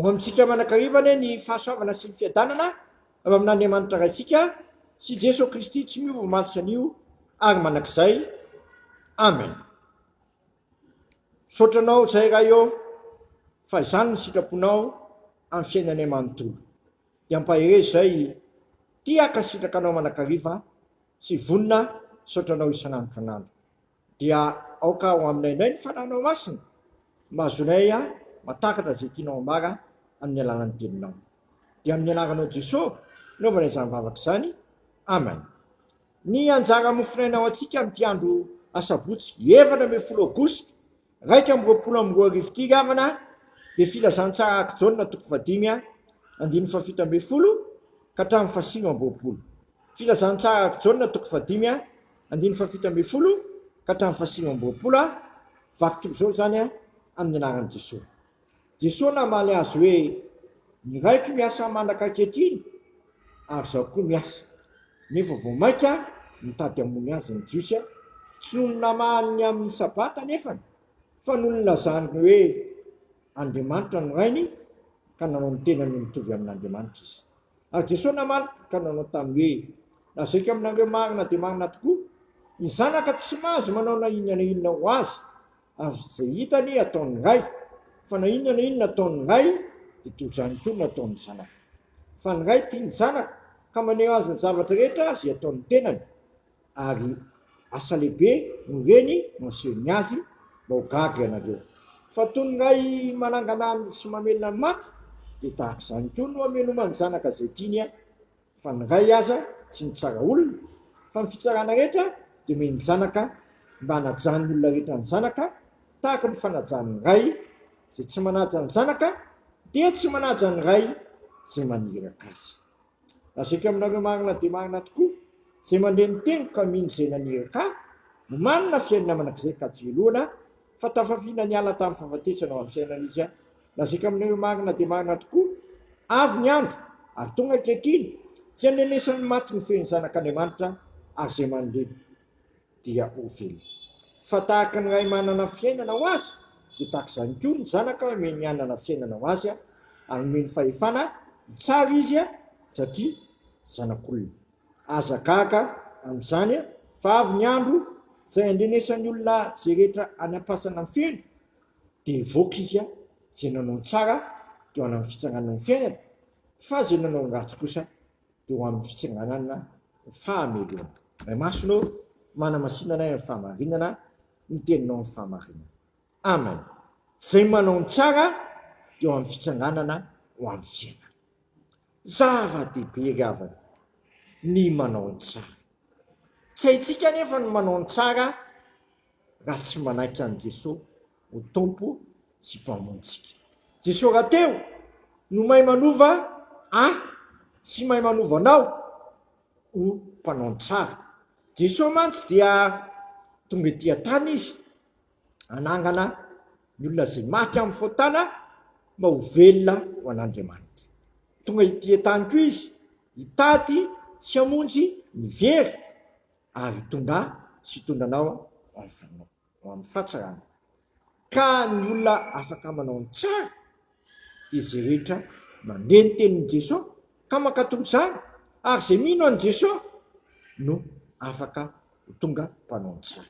ho amintsika manankarivany ny fahasoavana sy ny fiadanana ava amin'Andriamanitra raitsika sy Jesosy Kristy tsy miova matsan'io ary manakizay. Amen. Sotranao zay raha eo fa izany ny sitraponao amin'ny fiainanay manontolo dia ampaherezy zay tiaka sitrakanao manakariva sy vonina sotranao isan'andro fanandro dia aoka ho aminay indray ny fananao masina mahazonay matakatra zay tianao ambara amin'ny alalan'ny teninao dia amin'ny anaranao Jesosy naovana izany vavaka izany. Amen. Ny anjara mofinainao atsika amin'ity andro asabotsy 11 Aogositra 2024 ity gavana dia filazantsara Akojaona 5 andiny 17 ka hatramin'ny 20. Filazantsara Akojaona 5 andiny 17 ka hatramin'ny 20 vakitro zao zany amin'ny anaran'i Jesosy. Jesosy namaly azy hoe ny raiky miasa manaka ankehitriny ary zaho koa miasa nefa vao maika mitady amony azy ny jiosy tsy noho namahany amin'ny sabata nefany fa noho ny lazany hoe Andriamanitra no rainy ka nanao ny tenany mitovy amin'Andriamanitra izy. Ary Jesosy namaly ka nanao tamin'ny hoe lazaiko aminareo marina dia marina tokoa ny zanaka tsy mahazo manao na inona ho azy ary zay hitany ataon'ny ray fa na inona ataon'ny ray dia toy izany koa no ataon'ny zanaka fa ny ray tia ny zanaka ka maneho azy ny zavatra rehetra zay ataon'ny tenany ary asa lehibe no reny no asehony azy mba ho gaga ianareo fa toy ny ray mananganany sy mamelona ny maty dia tahaka izany koa no hameloma ny zanaka zay tiany fa ny ray aza tsy mitsara olona fa ny fitsarana rehetra dia meny zanaka mba hanajan'ny olona rehetra ny zanaka tahaka ny fanajan'ny ray zay tsy manaja ny zanaka dia tsy manaja ny ray zay maniraka azy. Lazaiko aminareo marina dia marina tokoa zay mandeha ny teny ka mino zay naniraka no manana fiainana manakizay ka tsy velohana fa tafafiana ny ala tamin'ny fahafatesana ao amin'ny fiainana izy. Lazaiko aminareo marina dia marina tokoa avy ny andro ary tonga ankehitriny tsy hanelesan'ny maty ny feon'ny zanak'Andriamanitra ary zay mandeha dia ho velona fa tahaka ny ray manana fiainana ho azy dia tahaka izany koa ny zanaka meny hanana fiainana ho azy ary meny fahefana tsara izy satria zanak'olona. Aza gaga amin'izany fa avy ny andro zay andrenesan'ny olona zay rehetra any am-pasana amin'ny fiainana dia hivoaka izy zay nanao tsara dia ho any amin'ny fitsanganana ny fiainana fa zay nanao ratsy kosa dia ho amin'ny fitsanganana ny fahamelona. Ray masonao manamasinana ny fahamarinana ny teninao ny fahamarinana. Amen. Zay manao ny tsara dia ho amin'ny fitsanganana ho amin'ny fiainana. Zava-dehibe ravana ny manao ny tsara. Tsy haintsika nefa ny manao ny tsara raha tsy manaiky an' Jesosy ho tompo sy mpamontsika. Jesosy raha teo no mahay manova sy mahay manova anao ho mpanao ny tsara. Jesosy mantsy dia tonga etỳ tany izy anangana ny olona zay maty amin'ny faotana mba ho velona ho an'Andriamanitra. Tonga etỳ tany koa izy hitady sy hamonjy ny very ary tonga sy hitondranao ho amin'ny fahatsarana. Ka ny olona afaka manao ny tsara dia zay rehetra mandeha ny tenin'i Jesosy ka mankatoro izany ary zay mino an' Jesosy no afaka ho tonga mpanao ny tsara.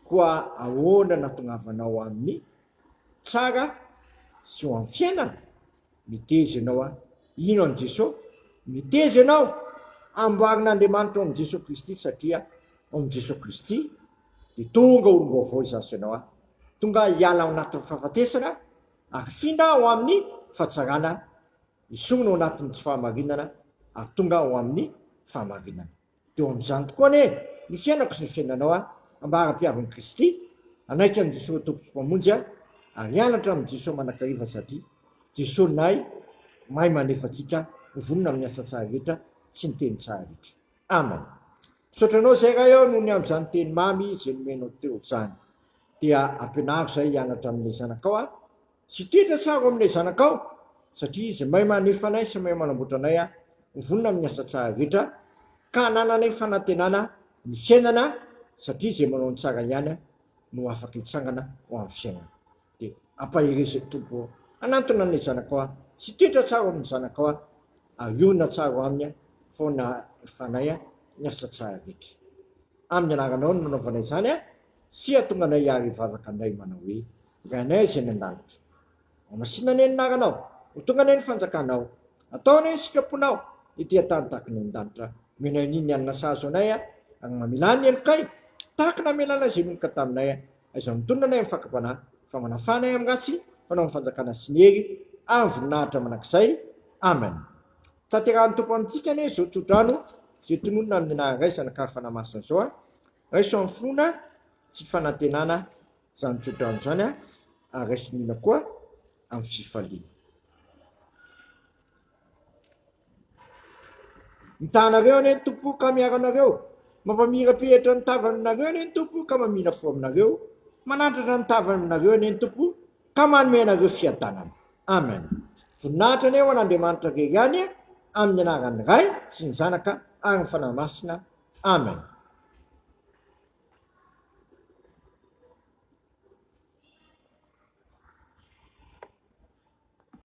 Koa ahoana nahatongavanao amin'ny tsara sy ho amin'ny fiainana? Miteza ianao ino an' Jesosy? Miteza ianao amboarin'Andriamanitra ao amin'ny Jesosy Kristy satria ao amin'ny Jesosy Kristy dia tonga olom-baovao izaso ianao tonga hiala ao anatin'ny fahafatesana ary findra ao amin'ny fahatsarana isongona ao anatin'ny tsy fahamarinana ary tonga ao amin'ny fahamarinana. Dia amin'izany tokoa ny fiainako sy ny fiainanao ambara-piavin'i Kristy anaiky an' Jesosy tompo sy mpamonjy ary hianatra amin'i Jesosy manakariva satria Jesosy nahay mahay manefa antsika vonona amin'ny asa tsara rehetra sy ny teny tsara rehetra. Amen. Sotranao zay raha eo noho ny amin'izany teny mamy zay nomenao teo zany dia ampianaro zay hianatra amin'ilay zanakao sy toetra tsara amin'ilay zanakao satria izy mahay manefa anay sy mahay manamboatra anay vonona amin'ny asa tsara rehetra ka hanananay fanantenana ny fiainana satria zay manao ny tsara ihany no afaka hitsangana ho amin'ny fiainana. Dia ampaherezy tompo anatona ny zanaka ao sy toetra tsara amin'ny zanaka ao iona tsara aminy foana fanay ny asa tsara rehetra amin'ny anaranao no manaovanay zany sy atonga anay ary vavaka anay manao hoe gainay zay ny an-danitra masinany anaranao ho tonga anay ny fanjakanao ataonay sikaponao ity atany tahaka ny an-danitra menay niny anina sahazo anay agny mamilany elokay tahaka na melana zay monika taminay aiza mitondra anay amin'ny fakapanahy fa manafanay amin'ny ratsy fanao amin'ny fanjakana sy ny hery amin'ny voninahitra manakizay amen. Tanterahany tompo amintsika ane zao todrano zay tononona amin'ny anaragay nakary fanamasina zao raiso amin'ny finoana sy fanantenana zany todrano zany ary raisonina koa amin'ny fifaliana. Mitanareo ane ny tompo ka miaro anareo, mampamirapiratra ny tavany aminareo ane ny tompo ka mamina fo aminareo, manandratra ny tavany aminareo ane ny tompo ka manome anareo fiadanana. Amen. Voninahitra ane ho an'Andriamanitra rery any amin'ny anaran'ny Ray sy ny Zanaka ary ny Fanahy Masina. Amen.